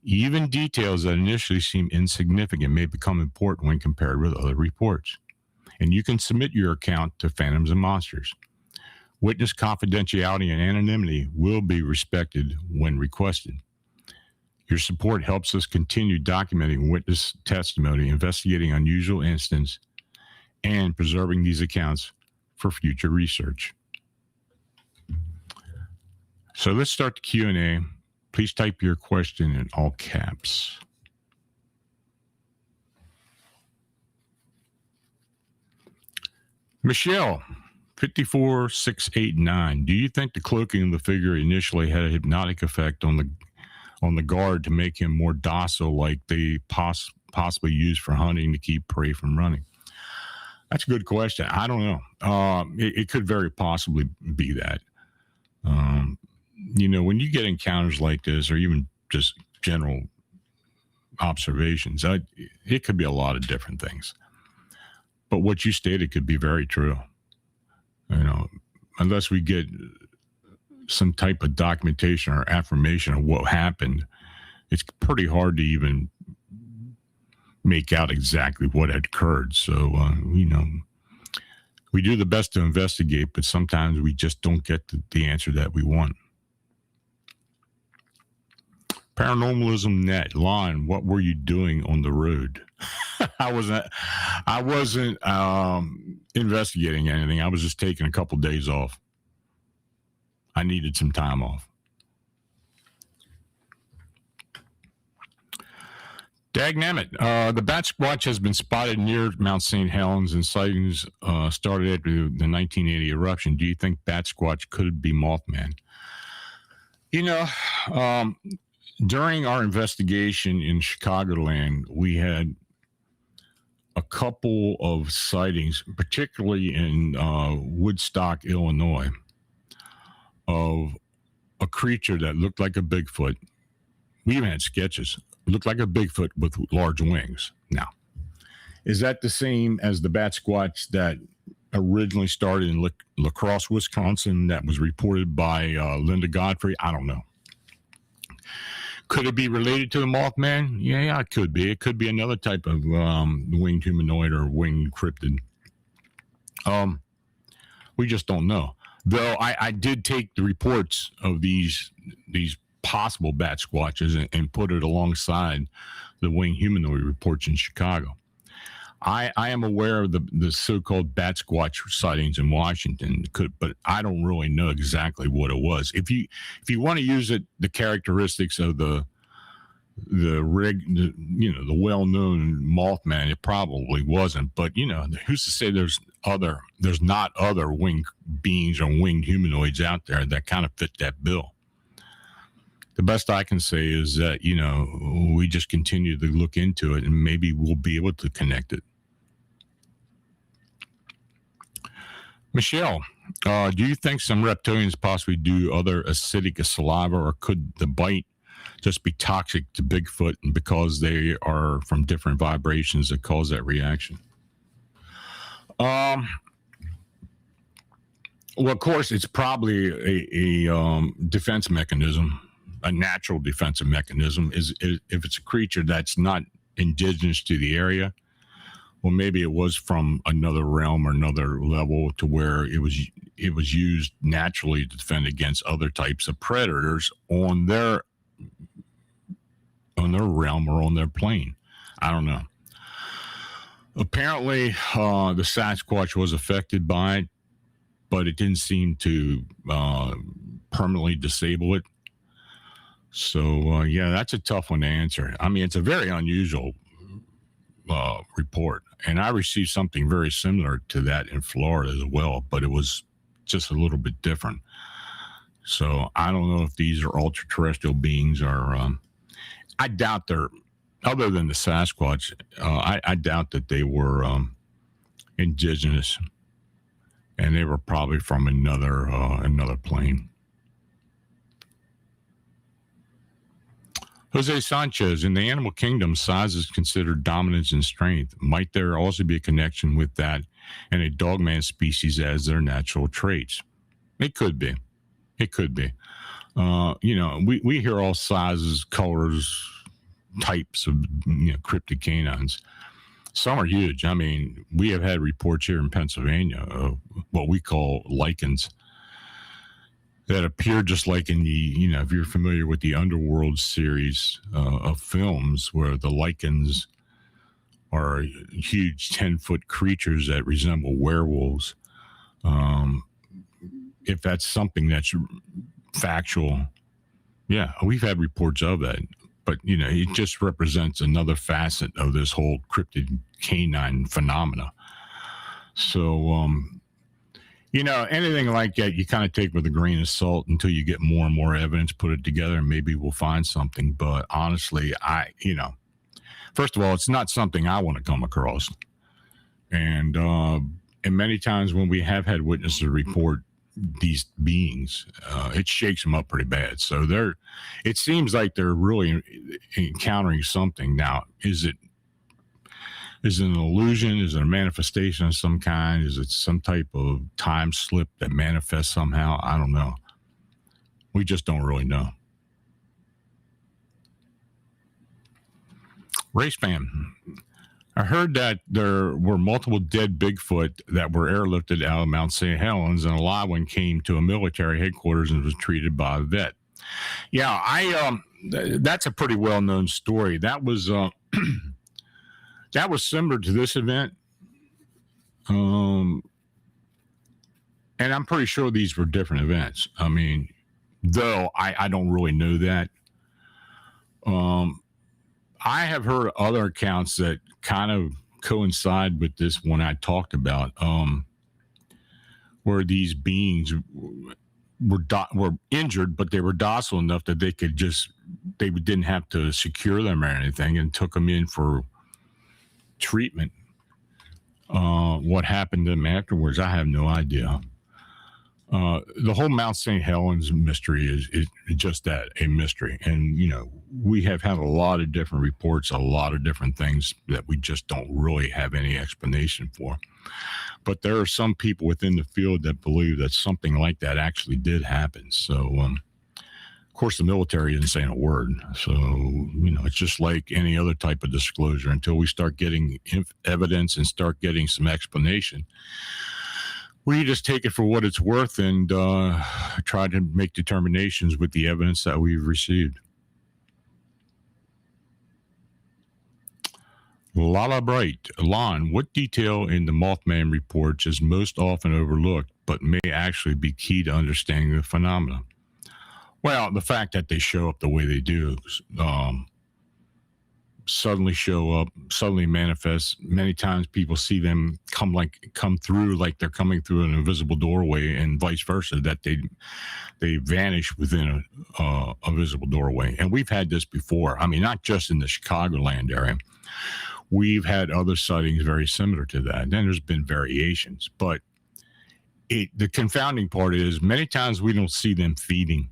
Even details that initially seem insignificant may become important when compared with other reports. And you can submit your account to Phantoms and Monsters. Witness confidentiality and anonymity will be respected when requested. Your support helps us continue documenting witness testimony, investigating unusual incidents, and preserving these accounts for future research. So let's start the Q&A. Please type your question in all caps. Michelle, 54689. Do you think the cloaking of the figure initially had a hypnotic effect on the guard to make him more docile, like they possibly used for hunting to keep prey from running? That's a good question. I don't know. It could very possibly be that. When you get encounters like this, or even just general observations, it could be a lot of different things. But what you stated could be very true. Unless we get some type of documentation or affirmation of what happened, it's pretty hard to even make out exactly what had occurred. So, we do the best to investigate, but sometimes we just don't get the answer that we want. Paranormalism Net, Lon, what were you doing on the road? I wasn't investigating anything. I was just taking a couple days off. I needed some time off. Dagnammit, the Sasquatch has been spotted near Mount St. Helens, and sightings started after the 1980 eruption. Do you think Sasquatch could be Mothman? During our investigation in Chicagoland, we had a couple of sightings, particularly in Woodstock, Illinois, of a creature that looked like a Bigfoot. We even had sketches. It looked like a Bigfoot with large wings. Now, is that the same as the Sasquatch that originally started in La Crosse, Wisconsin, that was reported by Linda Godfrey? I don't know. Could it be related to the Mothman? Yeah, it could be. It could be another type of winged humanoid or winged cryptid. We just don't know. Though I did take the reports of these possible Sasquatches and put it alongside the winged humanoid reports in Chicago. I am aware of the so-called Sasquatch sightings in Washington, but I don't really know exactly what it was. If you want to use the characteristics of the well-known Mothman, it probably wasn't. But who's to say there's not other winged beings or winged humanoids out there that kind of fit that bill? The best I can say is that we just continue to look into it, and maybe we'll be able to connect it. Michelle, do you think some reptilians possibly do other acidic saliva, or could the bite just be toxic to Bigfoot, and because they are from different vibrations that cause that reaction? Well, of course, it's probably a defense mechanism, a natural defensive mechanism. Is if it's a creature that's not indigenous to the area. Well, maybe it was from another realm or another level to where it was used naturally to defend against other types of predators on their realm or on their plane. I don't know. Apparently, the Sasquatch was affected by it, but it didn't seem to permanently disable it. So, that's a tough one to answer. I mean, it's a very unusual report, and I received something very similar to that in Florida as well, but it was just a little bit different. So I don't know if these are ultra-terrestrial beings, or I doubt they're, other than the Sasquatch, I doubt that they were indigenous, and they were probably from another plane. Jose Sanchez, in the animal kingdom, size is considered dominance and strength. Might there also be a connection with that and a dogman species as their natural traits? It could be. It could be. We hear all sizes, colors, types of cryptid canines. Some are huge. I mean, we have had reports here in Pennsylvania of what we call lichens that appear just like in the, if you're familiar with the Underworld series of films, where the lichens are huge 10-foot creatures that resemble werewolves. If that's something that's factual, yeah, we've had reports of that. But, it just represents another facet of this whole cryptid canine phenomena. So, anything like that, you kind of take with a grain of salt until you get more and more evidence, put it together, and maybe we'll find something. But honestly, first of all, it's not something I want to come across. And many times when we have had witnesses report these beings, it shakes them up pretty bad. So it seems like they're really encountering something. Now, is it an illusion? Is it a manifestation of some kind? Is it some type of time slip that manifests somehow? I don't know. We just don't really know. Race fan, I heard that there were multiple dead Bigfoot that were airlifted out of Mount St. Helens, and a live one came to a military headquarters and was treated by a vet. Yeah, that's a pretty well known story. That was that was similar to this event. And I'm pretty sure these were different events. I mean, though I don't really know that. I have heard other accounts that kind of coincide with this one I talked about, where these beings were injured, but they were docile enough that they didn't have to secure them or anything, and took them in for treatment. What happened to them afterwards, I have no idea. The whole Mount St. Helens mystery is just that, a mystery. And, we have had a lot of different reports, a lot of different things that we just don't really have any explanation for. But there are some people within the field that believe that something like that actually did happen. So, of course, the military isn't saying a word. So, it's just like any other type of disclosure. Until we start getting evidence and start getting some explanation, we just take it for what it's worth and try to make determinations with the evidence that we've received. Lala Bright, Lon, what detail in the Mothman reports is most often overlooked but may actually be key to understanding the phenomena? Well, the fact that they show up the way they do, suddenly show up, suddenly manifest. Many times people see them come through like they're coming through an invisible doorway, and vice versa, that they vanish within a visible doorway. And we've had this before. I mean, not just in the Chicagoland area. We've had other sightings very similar to that. And then there's been variations. But the confounding part is many times we don't see them feeding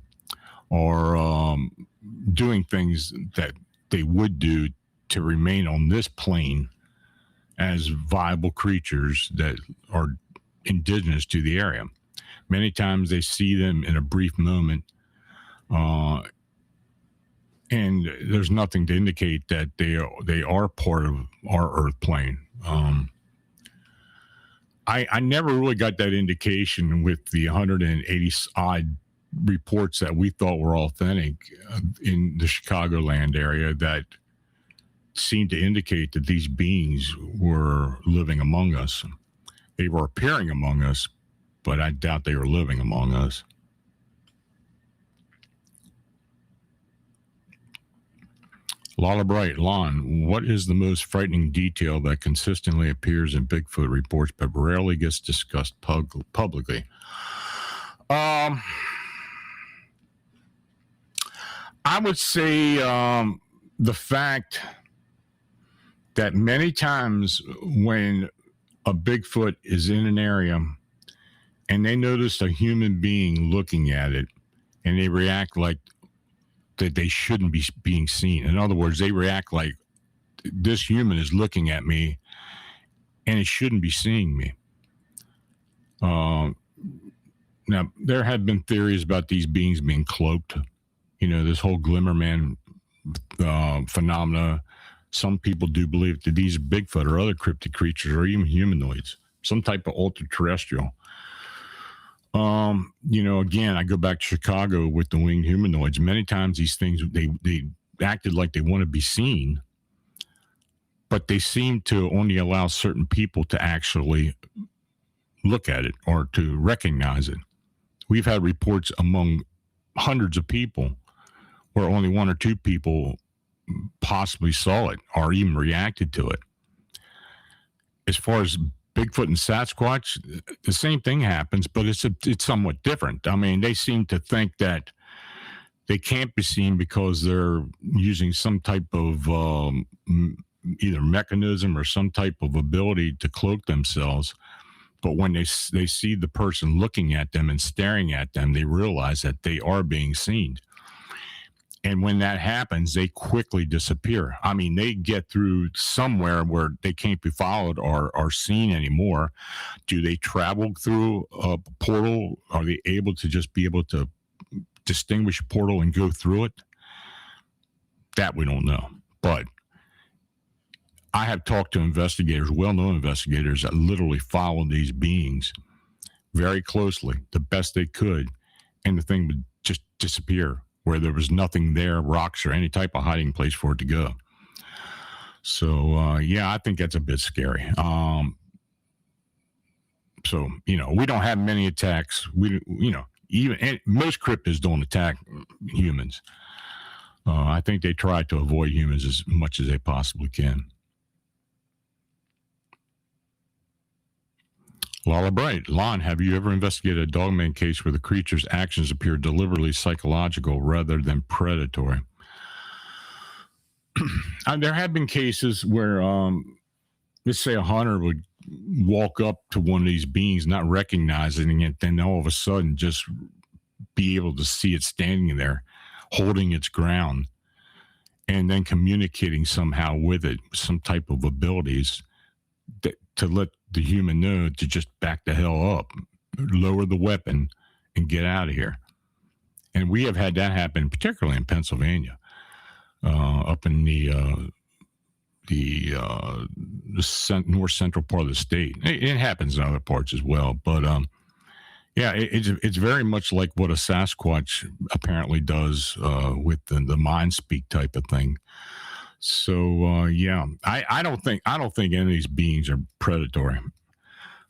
or doing things that they would do to remain on this plane as viable creatures that are indigenous to the area. Many times they see them in a brief moment, and there's nothing to indicate that they are part of our Earth plane. I never really got that indication with the 180 odd reports that we thought were authentic in the Chicagoland area that seemed to indicate that these beings were living among us. They were appearing among us, but I doubt they were living among us. Lala Bright, Lon, what is the most frightening detail that consistently appears in Bigfoot reports but rarely gets discussed publicly? I would say the fact that many times when a Bigfoot is in an area and they notice a human being looking at it, and they react like that they shouldn't be being seen. In other words, they react like this human is looking at me and it shouldn't be seeing me. Now, there have been theories about these beings being cloaked. This whole Glimmerman phenomena. Some people do believe that these Bigfoot or other cryptid creatures or even humanoids, some type of ultra-terrestrial. Again, I go back to Chicago with the winged humanoids. Many times these things, they acted like they want to be seen, but they seem to only allow certain people to actually look at it or to recognize it. We've had reports among hundreds of people where only one or two people possibly saw it or even reacted to it. As far as Bigfoot and Sasquatch, the same thing happens, but it's somewhat different. I mean, they seem to think that they can't be seen because they're using some type of either mechanism or some type of ability to cloak themselves. But when they see the person looking at them and staring at them, they realize that they are being seen. And when that happens, they quickly disappear. I mean, they get through somewhere where they can't be followed or seen anymore. Do they travel through a portal? Are they able to just be able to distinguish a portal and go through it? That we don't know. But I have talked to investigators, well-known investigators, that literally followed these beings very closely, the best they could, and the thing would just disappear where there was nothing there, rocks or any type of hiding place for it to go. So, yeah, I think that's a bit scary. So, we don't have many attacks. Most cryptids don't attack humans. I think they try to avoid humans as much as they possibly can. Lala Bright, Lon, have you ever investigated a dogman case where the creature's actions appear deliberately psychological rather than predatory? There have been cases where, let's say a hunter would walk up to one of these beings, not recognizing it, then all of a sudden just be able to see it standing there, holding its ground, and then communicating somehow with it, some type of abilities to let the human know to just back the hell up, lower the weapon, and get out of here. And we have had that happen, particularly in Pennsylvania, up in the north central part of the state. It happens in other parts as well, but yeah, it's very much like what a Sasquatch apparently does with the mind speak type of thing. So yeah, I don't think any of these beings are predatory.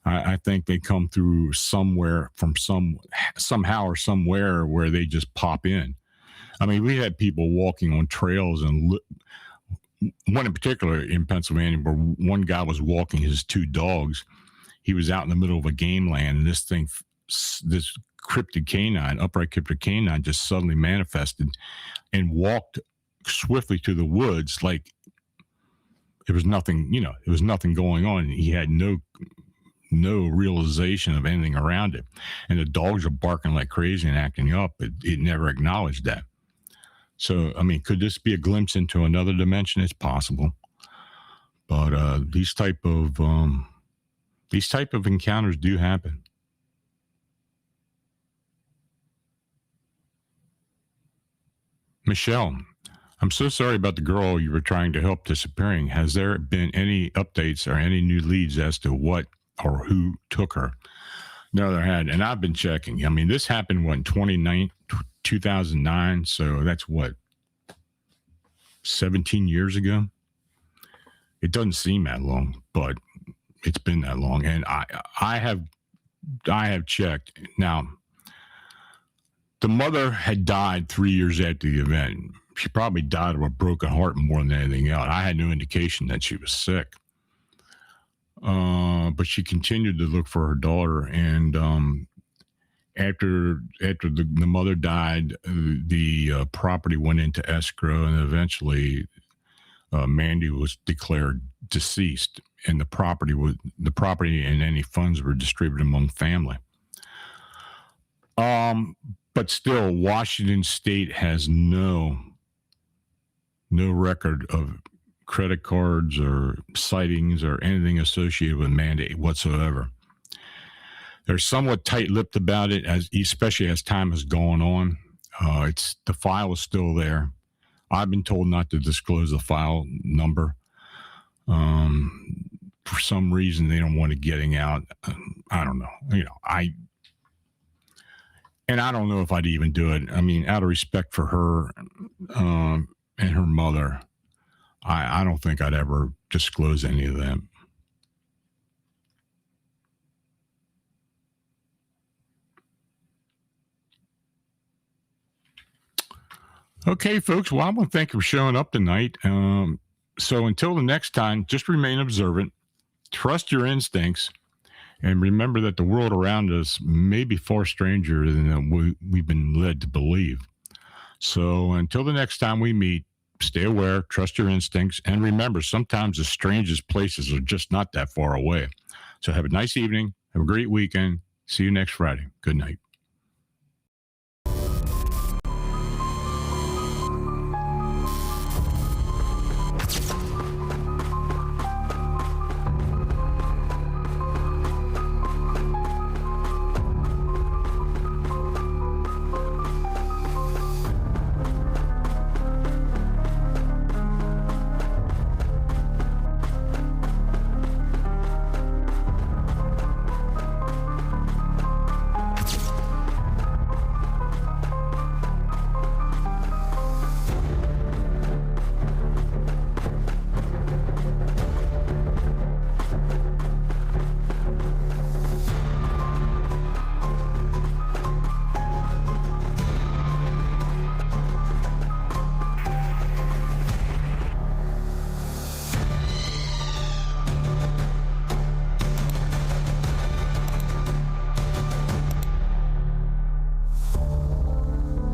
I think they come through somewhere from somehow or somewhere where they just pop in. I mean, we had people walking on trails, and one in particular in Pennsylvania, where one guy was walking his two dogs. He was out in the middle of a game land, and this cryptid canine, upright cryptid canine, just suddenly manifested and walked swiftly to the woods like there was nothing, there was nothing going on. He had no realization of anything around it. And the dogs are barking like crazy and acting up. It never acknowledged that. So, I mean, could this be a glimpse into another dimension? It's possible. But these type of encounters do happen. Michelle, I'm so sorry about the girl you were trying to help disappearing. Has there been any updates or any new leads as to what or who took her? No, there had. And I've been checking. I mean, this happened, in 2009. So that's 17 years ago? It doesn't seem that long, but it's been that long. And I have checked. Now, the mother had died 3 years after the event. She probably died of a broken heart more than anything else. I had no indication that she was sick. But she continued to look for her daughter. And after the mother died, the property went into escrow, and eventually Mandy was declared deceased, and the property and any funds were distributed among family. But still, Washington State has no record of credit cards or sightings or anything associated with Mandy whatsoever. They're somewhat tight-lipped about it, especially as time has gone on. The file is still there. I've been told not to disclose the file number. For some reason, they don't want it getting out. I don't know. And I don't know if I'd even do it. I mean, out of respect for her and her mother, I don't think I'd ever disclose any of them. Okay, folks. Well, I want to thank you for showing up tonight. So until the next time, just remain observant, trust your instincts, and remember that the world around us may be far stranger than we've been led to believe. So until the next time we meet, stay aware, trust your instincts, and remember, sometimes the strangest places are just not that far away. So have a nice evening. Have a great weekend. See you next Friday. Good night.